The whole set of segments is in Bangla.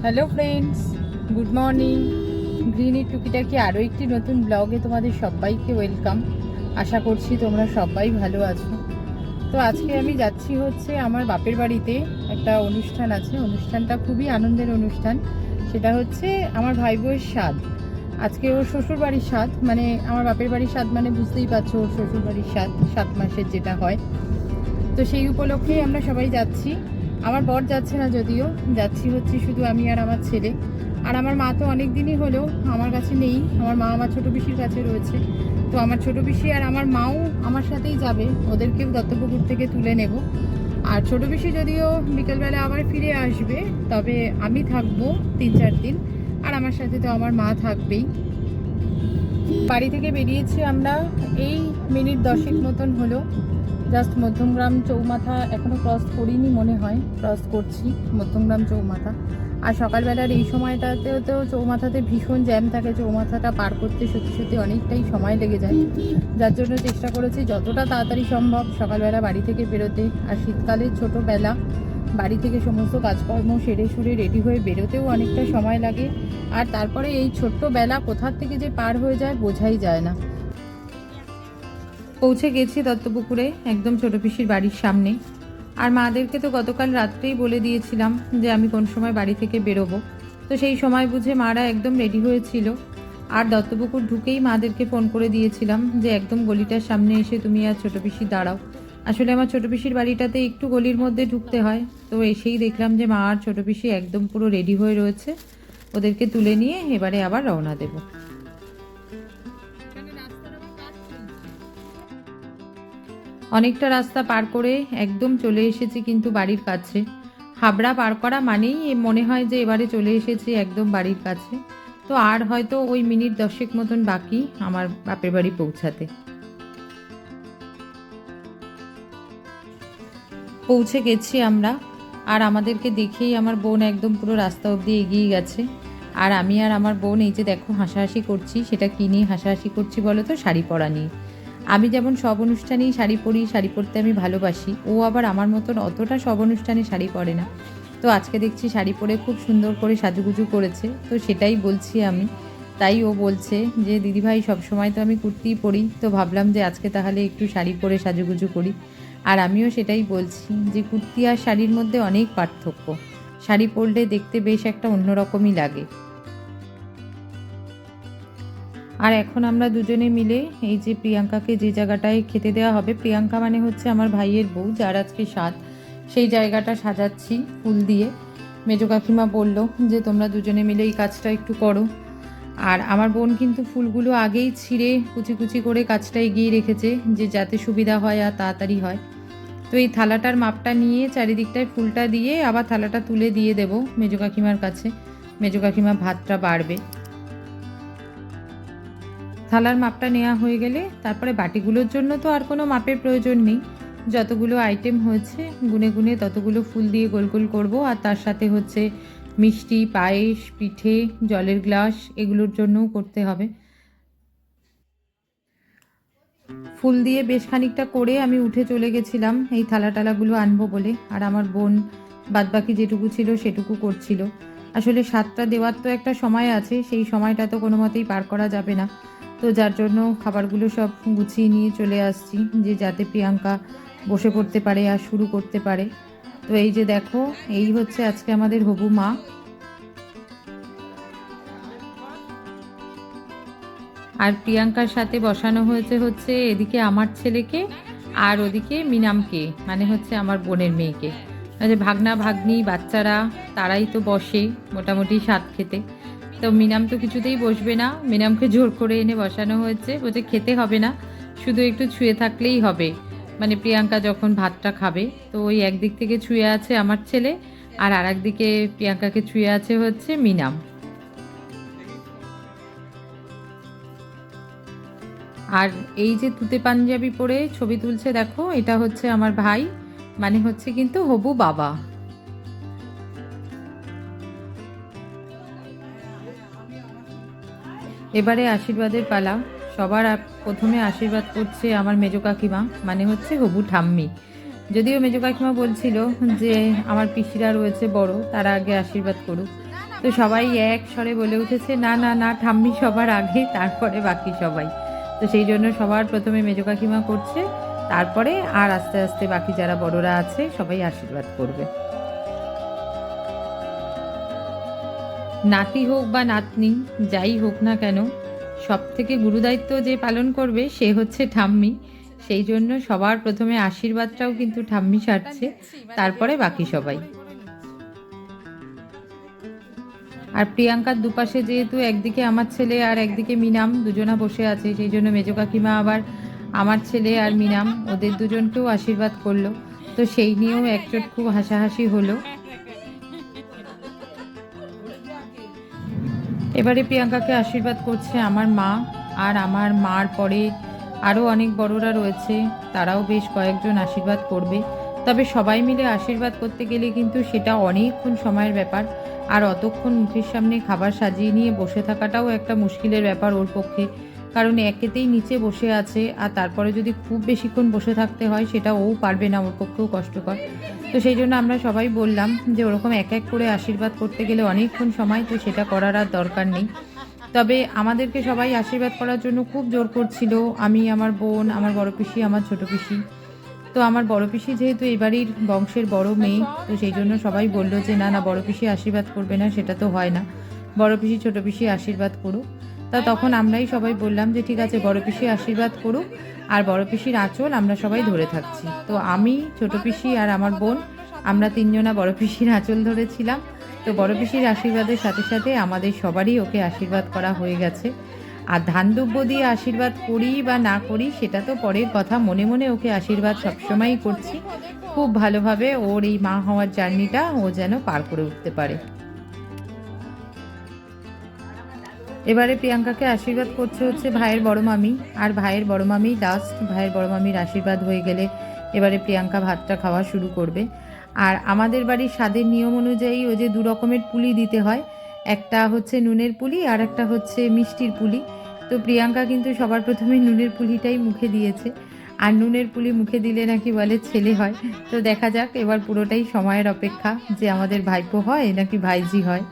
Hello friends, good morning. গ্রিনি টুকিটাকি আরও একটি নতুন ব্লগে তোমাদের সবাইকে ওয়েলকাম। আশা করছি তোমরা সবাই ভালো আছো। তো আজকে আমি যাচ্ছি হচ্ছে আমার বাপের বাড়িতে। একটা অনুষ্ঠান আছে, অনুষ্ঠানটা খুবই আনন্দের অনুষ্ঠান। সেটা হচ্ছে আমার ভাই বউয়ের স্বাদ। আজকে ওর শ্বশুর বাড়ির স্বাদ, মানে আমার বাপের বাড়ির স্বাদ মানে বুঝতেই পারছো, ওর শ্বশুর বাড়ির স্বাদ 7 মাসের যেটা হয়। তো সেই উপলক্ষেই আমরা সবাই যাচ্ছি। আমার বর যাচ্ছে না, যদিও যাচ্ছি হচ্ছে শুধু আমি আর আমার ছেলে। আর আমার মা তো অনেক দিনই হলো আমার কাছে নেই, আমার মা আমার ছোটো পিসির কাছে রয়েছে। তো আমার ছোটো পিসি আর আমার মাও আমার সাথেই যাবে, ওদেরকেও দত্তপুকুর থেকে তুলে নেব। আর ছোটো পিসি যদিও বিকেলবেলা আবার ফিরে আসবে, তবে আমি থাকবো 3-4 দিন। আর আমার সাথে তো আমার মা থাকবেই। বাড়ি থেকে বেরিয়েছি আমরা এই মিনিট 10 মতন হলো। জাস্ট মধ্যমগ্রাম চৌমাথা এখনও ক্রস করিনি, মনে হয় ক্রস করছি মধ্যমগ্রাম চৌমাথা। আর সকালবেলার এই সময়টাতেও তো চৌমাথাতে ভীষণ জ্যাম থাকে, চৌমাথাটা পার করতে সত্যি সত্যি অনেকটাই সময় লেগে যায়। যার জন্য চেষ্টা করেছি যতটা তাড়াতাড়ি সম্ভব সকালবেলা বাড়ি থেকে বেরোতে। আর শীতকালের ছোটোবেলা বাড়ি থেকে সমস্ত কাজকর্ম সেরে সুরে রেডি হয়ে বেরোতেও অনেকটা সময় লাগে। আর তারপরে এই ছোট্ট বেলা কোথার থেকে যে পার হয়ে যায় বোঝাই যায় না। পৌঁছে গেছি দত্তপুকুরে, একদম ছোটো পিসির বাড়ির সামনে। আর মাদেরকে তো গতকাল রাত্রেই বলে দিয়েছিলাম যে আমি কোন সময় বাড়ি থেকে বেরোবো। তো সেই সময় বুঝে মারা একদম রেডি হয়েছিল। আর দত্তপুকুর ঢুকেই মাদেরকে ফোন করে দিয়েছিলাম যে একদম গলিটার সামনে এসে তুমি আর ছোটো পিসি দাঁড়াও। আসলে আমার ছোটো পিসির বাড়িটাতে একটু গলির মধ্যে ঢুকতে হয়। তো এসেই দেখলাম যে মা আর ছোটো পিসি একদম পুরো রেডি হয়ে রয়েছে। ওদেরকে তুলে নিয়ে এবারে আবার রওনা দেব। অনেকটা রাস্তা পার করে একদম চলে এসেছি কিন্তু বাড়ির কাছে। হাবড়া পার করা মানেই মনে হয় যে এবারে চলে এসেছি একদম বাড়ির কাছে। তো আর হয়তো ওই মিনিট 10 মতন বাকি আমার বাপের বাড়ি পৌঁছাতে। পৌঁছে গেছি আমরা। আর আমাদেরকে দেখেই আমার বোন একদম পুরো রাস্তা অবধি এগিয়ে গেছে। আর আমি আর আমার বোন এই যে দেখো হাসাহাসি করছি, সেটা কী নিয়ে হাসাহাসি করছি বলো তো? শাড়ি পরা নিয়ে। আমি যেমন সব অনুষ্ঠানেই শাড়ি পরি, শাড়ি পরতে আমি ভালোবাসি, ও আবার আমার মতন অতটা সব অনুষ্ঠানে শাড়ি পরে না। তো আজকে দেখছি শাড়ি পরে খুব সুন্দর করে সাজুগুজু করেছে, তো সেটাই বলছি আমি। তাই ও বলছে যে দিদিভাই সবসময় তো আমি কুর্তিই পরি, তো ভাবলাম যে আজকে তাহলে একটু শাড়ি পরে সাজুগুজু করি। আর আমিও সেটাই বলছি যে কুর্তি আর শাড়ির মধ্যে অনেক পার্থক্য। শাড়ি পরলে দেখতে বেশ একটা অন্যরকমই লাগে। আর এখন আমরা দুজনে মিলে এই যে প্রিয়াঙ্কাকে যে জায়গাটায় খেতে দেওয়া হবে, প্রিয়াঙ্কা মানে হচ্ছে আমার ভাইয়ের বউ যার আজকে স্বাদ, সেই জায়গাটা সাজাচ্ছি ফুল দিয়ে। মেজো কাকিমা বলল যে তোমরা দুজনে মিলে এই কাজটা একটু করো। আর আমার বোন কিন্তু ফুলগুলো আগেই ছিঁড়ে কুচি কুচি করে কাজটা এগিয়ে রেখেছে, যে যাতে সুবিধা হয় আর তাড়াতাড়ি হয়। তো এই থালাটার মাপটা নিয়ে চারিদিকটায় ফুলটা দিয়ে আবার থালাটা তুলে দিয়ে দেবো মেজো কাকিমার কাছে। মেজো কাকিমা ভাতটা বাড়বে। থালার মাপটা নেওয়া হয়ে গেলে তারপরে বাটিগুলোর জন্য তো আর কোনো মাপের প্রয়োজন নেই। যতগুলো আইটেম হয়েছে গুনে গুনে ততগুলো ফুল দিয়ে গোল গোল করবো। আর তার সাথে হচ্ছে মিষ্টি, পায়েস, পিঠে, জলের গ্লাস এগুলোর জন্যও করতে হবে। ফুল দিয়ে বেশ খানিকটা করে আমি উঠে চলে গেছিলাম এই থালা টালাগুলো আনবো বলে। আর আমার বোন বাদবাকি যেটুকু ছিল সেটুকু করছিল। আসলে স্বাদটা দেওয়ার তো একটা সময় আছে, সেই সময়টা তো কোনো মতেই পার করা যাবে না। তো যার জন্য খাবারগুলো সব গুছিয়ে নিয়ে চলে আসছি, যে যাতে প্রিয়াঙ্কা বসে পড়তে পারে আর শুরু করতে পারে। তো এই যে দেখো, এই হচ্ছে আজকে আমাদের হবু মা। আর প্রিয়াঙ্কার সাথে বসানো হয়েছে হচ্ছে এদিকে আমার ছেলেকে আর ওদিকে মিনামকে, মানে হচ্ছে আমার বোনের মেয়েকে। যে ভাগনা ভাগ্নি বাচ্চারা তারাই তো বসে মোটামুটি স্বাদ খেতে। তো মিনাম তো কিছুতেই বসবে না, মিনামকে জোর করে এনে বসানো হয়েছে, বলছে খেতে হবে না, শুধু একটু ছুঁয়ে থাকলেই হবে। মানে প্রিয়াঙ্কা যখন ভাতটা খাবে, তো ওই একদিক থেকে ছুঁয়ে আছে আমার ছেলে, আর একদিকে প্রিয়াঙ্কাকে ছুঁয়ে আছে হচ্ছে মিনাম। আর এই যে তুতে পাঞ্জাবি পরে ছবি তুলছে দেখো, এটা হচ্ছে আমার ভাই, মানে হচ্ছে কিন্তু হবু বাবা। এবারে আশীর্বাদের পালা। সবার প্রথমে আশীর্বাদ করছে আমার মেজো কাকিমা, মানে হচ্ছে হবু ঠাম্মি। যদিও মেজো কাকিমা বলছিল যে আমার পিসিরা রয়েছে বড়, তারা আগে আশীর্বাদ করুক, তো সবাই এক স্বরে বলে উঠেছে না না না, ঠাম্মি সবার আগে, তারপরে বাকি সবাই। তো সেই জন্য সবার প্রথমে মেজো কাকিমা করছে, তারপরে আর আস্তে আস্তে বাকি যারা বড়রা আছে সবাই আশীর্বাদ করবে। নাতি হোক বা নাতনি যাই হোক না কেন, সব থেকে গুরুদায়িত্ব যে পালন করবে সে হচ্ছে ঠাম্মি। সেই জন্য সবার প্রথমে আশীর্বাদটাও কিন্তু ঠাম্মি সারছে, তারপরে বাকি সবাই। আর প্রিয়াঙ্কার দুপাশে যেহেতু একদিকে আমার ছেলে আর একদিকে মিনাম দুজনা বসে আছে, সেই জন্য মেজো কাকিমা আবার আমার ছেলে আর মিনাম ওদের দুজনকেও আশীর্বাদ করলো। তো সেই নিয়েও একচোট খুব হাসাহাসি হলো। এবারে প্রিয়াঙ্কাকে আশীর্বাদ করছে আমার মা, আর আমার মার পরে আরও অনেক বড়রা রয়েছে, তারাও বেশ কয়েকজন আশীর্বাদ করবে। তবে সবাই মিলে আশীর্বাদ করতে গেলে কিন্তু সেটা অনেকক্ষণ সময়ের ব্যাপার, আর অতক্ষণ মুখের সামনে খাবার সাজিয়ে নিয়ে বসে থাকাটাও একটা মুশকিলের ব্যাপার ওর পক্ষে, কারণ একেতেই নিচে বসে আছে, আর তারপরে যদি খুব বেশিক্ষণ বসে থাকতে হয় সেটা ও পারবে না, ওর পক্ষেও কষ্টকর। তো সেই জন্য আমরা সবাই বললাম যে ওরকম এক এক করে আশীর্বাদ করতে গেলে অনেকক্ষণ সময়, তো সেটা করার আর দরকার নেই। তবে আমাদেরকে সবাই আশীর্বাদ করার জন্য খুব জোর করছিল, আমি, আমার বোন, আমার বড় পিসি, আমার ছোট পিসি। তো আমার বড় পিসি যেহেতু এই বাড়ির বংশের বড় মেয়ে, তো সেই জন্য সবাই বলল যে না না, বড় পিসি আশীর্বাদ করবে না, সেটা তো হয় না, বড় পিসি ছোট পিসি আশীর্বাদ করুক। তা তখন আমরাই সবাই বললাম যে ঠিক আছে, বড় পিসি আশীর্বাদ করুক, আর বড় পিসির আঁচল আমরা সবাই ধরে থাকছি। তো আমি, ছোট পিসি আর আমার বোন, আমরা তিনজনা বড় পিসির আঁচল ধরেছিলাম। তো বড় পিসির আশীর্বাদের সাথে সাথে আমাদের সবারই ওকে আশীর্বাদ করা হয়ে গেছে। আর ধান দুব্য দিয়ে আশীর্বাদ করি বা না করি সেটা তো পরের কথা, মনে মনে ওকে আশীর্বাদ সবসময়ই করছি, খুব ভালোভাবে ওর এই মা হওয়ার জার্নিটা ও যেন পার করে উঠতে পারে। এবারে প্রিয়াঙ্কাকে আশীর্বাদ করছে হচ্ছে ভাইয়ের বড় মামি, আর ভাইয়ের বড় মামি লাস্ট। ভাইয়ের বড় মামির আশীর্বাদ হয়ে গেলে এবারে প্রিয়াঙ্কা ভাতটা খাওয়া শুরু করবে। আর আমাদের বাড়ির স্বাদের নিয়ম অনুযায়ী ও যে দু রকমের পুলি দিতে হয়, একটা হচ্ছে নুনের পুলি আর একটা হচ্ছে মিষ্টির পুলি। তো প্রিয়াঙ্কা কিন্তু সবার প্রথমে নুনের পুলিটাই মুখে দিয়েছে, আর নুনের পুলি মুখে দিলে নাকি বলে ছেলে হয়। তো দেখা যাক এবার পুরোটাই সময়ের অপেক্ষা যে আমাদের ভাইপো হয় নাকি ভাইজি হয়।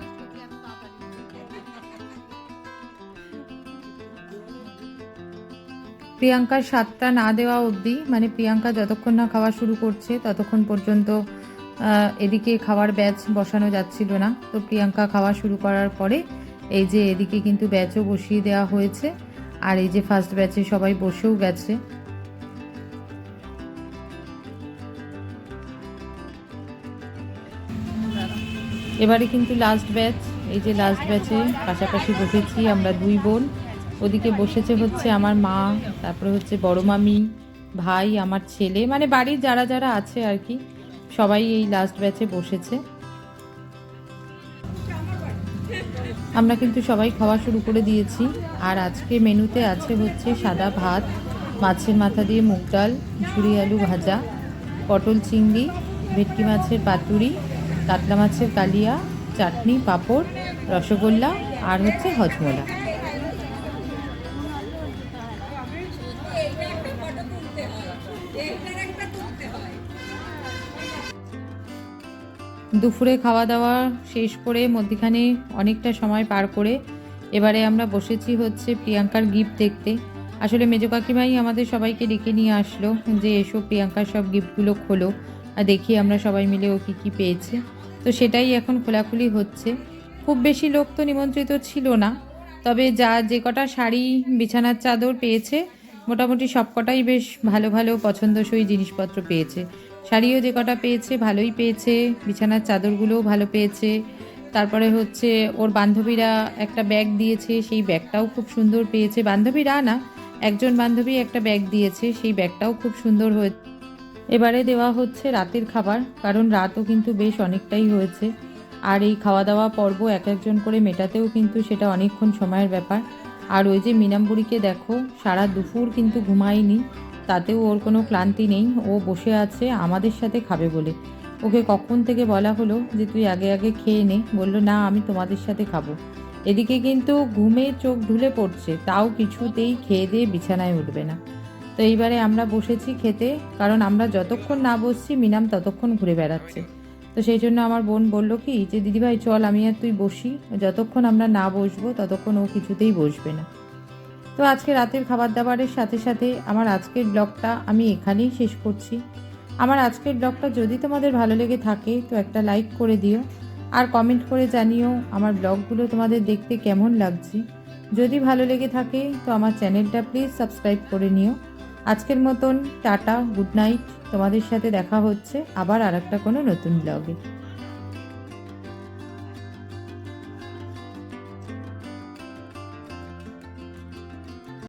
প্রিয়াঙ্কার স্বাদটা না দেওয়া অবধি, মানে প্রিয়াঙ্কা যতক্ষণ না খাওয়া শুরু করছে ততক্ষণ পর্যন্ত এদিকে খাওয়ার ব্যাচ বসানো যাচ্ছিল না। তো প্রিয়াঙ্কা খাওয়া শুরু করার পরে এই যে এদিকে কিন্তু ব্যাচও বসিয়ে দেওয়া হয়েছে, আর এই যে ফার্স্ট ব্যাচে সবাই বসেও গেছে। এবারে কিন্তু লাস্ট ব্যাচ, এই যে লাস্ট ব্যাচে পাশাপাশি বসেছি আমরা দুই বোন। ওদিকে বসেছে হচ্ছে আমার মা, তারপরে হচ্ছে বড় মামি, ভাই, আমার ছেলে, মানে বাড়ির যারা যারা আছে আর কি, সবাই এই লাস্ট ব্যাচে বসেছে। আমরা কিন্তু সবাই খাওয়া শুরু করে দিয়েছি। আর আজকে মেনুতে আছে হচ্ছে সাদা ভাত, মাছের মাথা দিয়ে মুগ ডাল, ঝুরি আলু ভাজা, পটল চিংড়ি, ভেটকি মাছের পাতুরি, কাতলা মাছের কালিয়া, চাটনি, পাঁপড়, রসগোল্লা আর হচ্ছে হজমোলা। দুপুরে খাওয়া দাওয়া শেষ করে মধ্যখানে অনেকটা সময় পার করে এবারে আমরা বসেছি হচ্ছে প্রিয়াঙ্কার গিফট দেখতে। আসলে মেজো কাকিমাই আমাদের সবাইকে ডেকে নিয়ে আসলো যে এসব প্রিয়াঙ্কার সব গিফটগুলো খোলো আর দেখি আমরা সবাই মিলে ও কী কী পেয়েছে। তো সেটাই এখন খোলাখুলি হচ্ছে। খুব বেশি লোক তো নিমন্ত্রিত ছিল না, তবে যে কটা শাড়ি, বিছানার চাদর পেয়েছে মোটামুটি সব কটাই বেশ ভালো ভালো পছন্দসই জিনিসপত্র পেয়েছে। শাড়িও যে কটা পেয়েছে ভালোই পেয়েছে, বিছানার চাদরগুলোও ভালো পেয়েছে। তারপরে হচ্ছে ওর বান্ধবীরা একটা ব্যাগ দিয়েছে, সেই ব্যাগটাও খুব সুন্দর পেয়েছে। বান্ধবীরা না, একজন বান্ধবী একটা ব্যাগ দিয়েছে, সেই ব্যাগটাও খুব সুন্দর হয়েছে। এবারে দেওয়া হচ্ছে রাতের খাবার, কারণ রাতও কিন্তু বেশ অনেকটাই হয়েছে, আর এই খাওয়া দাওয়া পর্ব এক একজন করে মেটাতেও কিন্তু সেটা অনেকক্ষণ সময়ের ব্যাপার। আর ওই যে মিনামবুড়িকে দেখো, সারা দুপুর কিন্তু ঘুমায়নি, তাতেও ওর কোনো ক্লান্তি নেই, ও বসে আছে আমাদের সাথে খাবে বলে। ওকে কখন থেকে বলা হলো যে তুই আগে আগে খেয়ে নে, বললো না আমি তোমাদের সাথে খাবো। এদিকে কিন্তু ঘুমে চোখ ঢুলে পড়ছে, তাও কিছুতেই খেয়ে দিয়ে বিছানায় উঠবে না। তো এইবারে আমরা বসেছি খেতে, কারণ আমরা যতক্ষণ না বসছি মিনাম ততক্ষণ ঘুরে বেড়াচ্ছে। তো সেই জন্য আমার বোন বলল কি যে দিদিভাই চল আমি আর তুই বসি, যতক্ষণ আমরা না বসবো ততক্ষণ ও কিছুতেই বসবে না। তো আজকে রাতের খাবার দাবারের সাথে সাথে আমার আজকের ব্লগটা আমি এখানেই শেষ করছি। আমার আজকের ব্লগটা যদি তোমাদের ভালো লেগে থাকে তো একটা লাইক করে দিও, আর কমেন্ট করে জানিও আমার ব্লগগুলো তোমাদের দেখতে কেমন লাগছে। যদি ভালো লেগে থাকে তো আমার চ্যানেলটা প্লিজ সাবস্ক্রাইব করে নিও। আজকের মতন টাটা, গুড নাইট। তোমাদের সাথে দেখা হচ্ছে আবার আরেকটা কোনো নতুন ব্লগে।